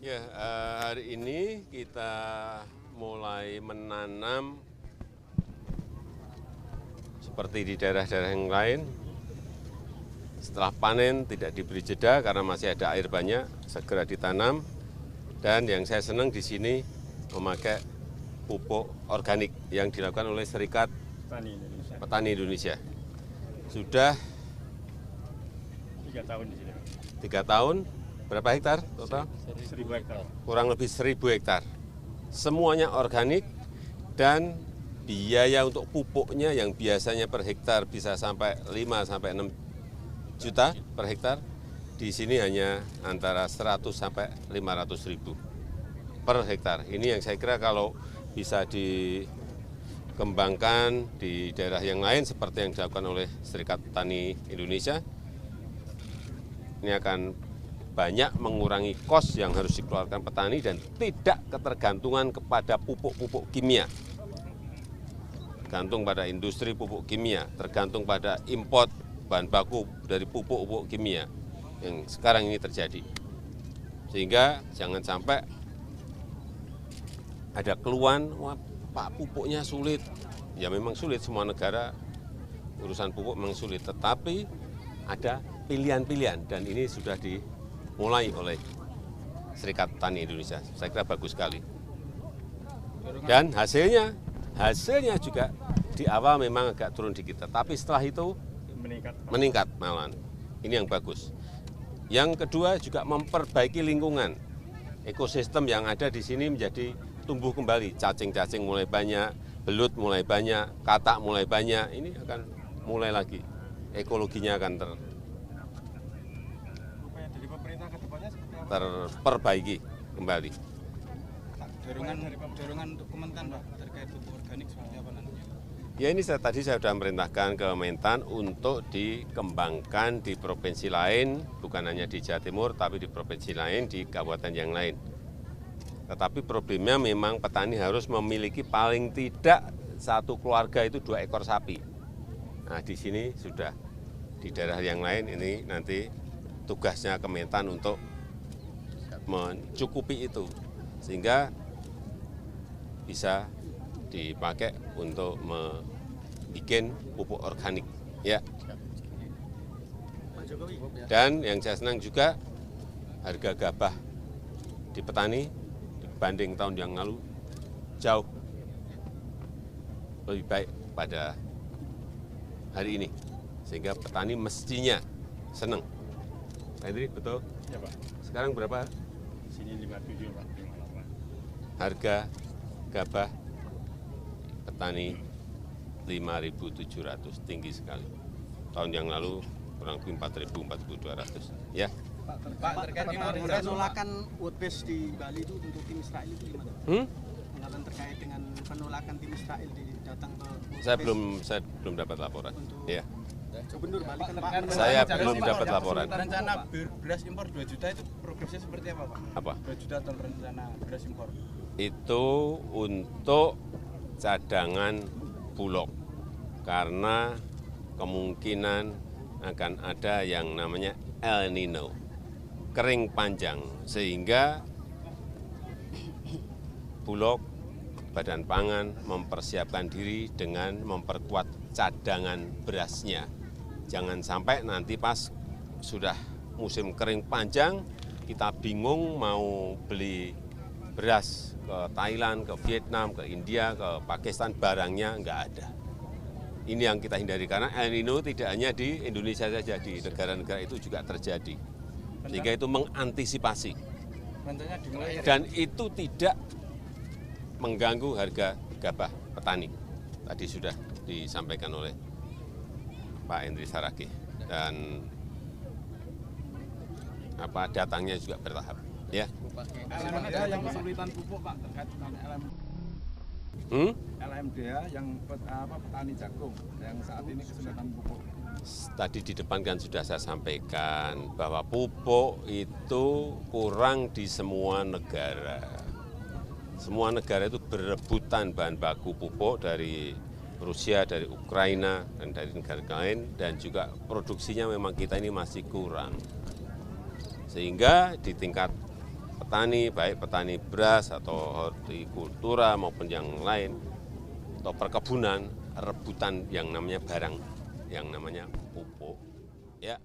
Ya, hari ini kita mulai menanam seperti di daerah-daerah yang lain. Setelah panen tidak diberi jeda karena masih ada air banyak, segera ditanam. Dan yang saya senang di sini memakai pupuk organik yang dilakukan oleh Serikat Petani Indonesia. Sudah 3 tahun di sini. 3 tahun, berapa hektar total? 1.000 hektar. Kurang lebih 1.000 hektar. Semuanya organik dan biaya untuk pupuknya yang biasanya per hektar bisa sampai 5 sampai 6 juta per hektar, di sini hanya antara 100 sampai 500 ribu per hektar. Ini yang saya kira kalau bisa dikembangkan di daerah yang lain seperti yang dilakukan oleh Serikat Petani Indonesia, ini akan banyak mengurangi kos yang harus dikeluarkan petani dan tidak ketergantungan kepada pupuk-pupuk kimia. Tergantung pada industri pupuk kimia, tergantung pada import bahan baku dari pupuk-pupuk kimia yang sekarang ini terjadi. Sehingga jangan sampai ada keluhan, wah Pak pupuknya sulit. Ya memang sulit, semua negara urusan pupuk memang sulit, tetapi ada pilihan-pilihan dan ini sudah dimulai oleh Serikat Petani Indonesia. Saya kira bagus sekali. Dan hasilnya juga di awal memang agak turun dikit, tapi setelah itu meningkat malahan. Ini yang bagus. Yang kedua juga memperbaiki lingkungan. Ekosistem yang ada di sini menjadi tumbuh kembali. Cacing-cacing mulai banyak, belut mulai banyak, katak mulai banyak. Ini akan mulai lagi. Ekologinya akan terperbaiki kembali. Dorongan untuk Kementan, Pak, terkait pupuk organik seperti apa nantinya? Ya ini tadi saya sudah memerintahkan ke Mentan untuk dikembangkan di provinsi lain, bukan hanya di Jawa Timur, tapi di provinsi lain, di kabupaten yang lain. Tetapi problemnya memang petani harus memiliki paling tidak satu keluarga itu 2 ekor sapi. Nah di sini sudah, di daerah yang lain ini nanti tugasnya Kementan untuk mencukupi itu, sehingga bisa dipakai untuk membuat pupuk organik. Ya. Dan yang saya senang juga harga gabah di petani dibanding tahun yang lalu jauh lebih baik pada hari ini, sehingga petani mestinya senang. Pak Hendri, betul? Ya Pak. Sekarang berapa? Sini 57 Pak, 58. Harga gabah petani 5.700, tinggi sekali. Tahun yang lalu kurang lebih 4.000, 4.200. Ya. Pak, terkait penolakan Woodbase di Bali itu untuk tim Israel itu gimana? Penolakan terkait dengan penolakan tim Israel datang ke Woodbase. Saya belum dapat laporan. Ya. Gubernur Bali kan Pak. Saya belum dapat laporan. Rencana beras impor 2 juta itu progresnya seperti apa, Pak? Apa? 2 juta ton rencana beras impor. Itu untuk cadangan Bulog, karena kemungkinan akan ada yang namanya El Nino, kering panjang, sehingga Bulog, Badan Pangan mempersiapkan diri dengan memperkuat cadangan berasnya. Jangan sampai nanti pas sudah musim kering panjang, kita bingung mau beli beras ke Thailand, ke Vietnam, ke India, ke Pakistan, barangnya nggak ada. Ini yang kita hindari, karena El Nino tidak hanya di Indonesia saja, di negara-negara itu juga terjadi. Sehingga itu mengantisipasi. Dan itu tidak mengganggu harga gabah petani. Tadi sudah disampaikan oleh Pak Hendri Saragih. Dan datangnya juga bertahap. Ya. LMDA yang kesulitan pupuk Pak terkait dengan LMDA yang petani jagung yang saat ini kesulitan pupuk. Tadi di depan kan sudah saya sampaikan bahwa pupuk itu kurang di semua negara. Semua negara itu berebutan bahan baku pupuk dari Rusia, dari Ukraina, dan dari negara lain, dan juga produksinya memang kita ini masih kurang. Sehingga di tingkat petani, baik petani beras atau hortikultura maupun yang lain, atau perkebunan, rebutan yang namanya barang, yang namanya pupuk. Ya.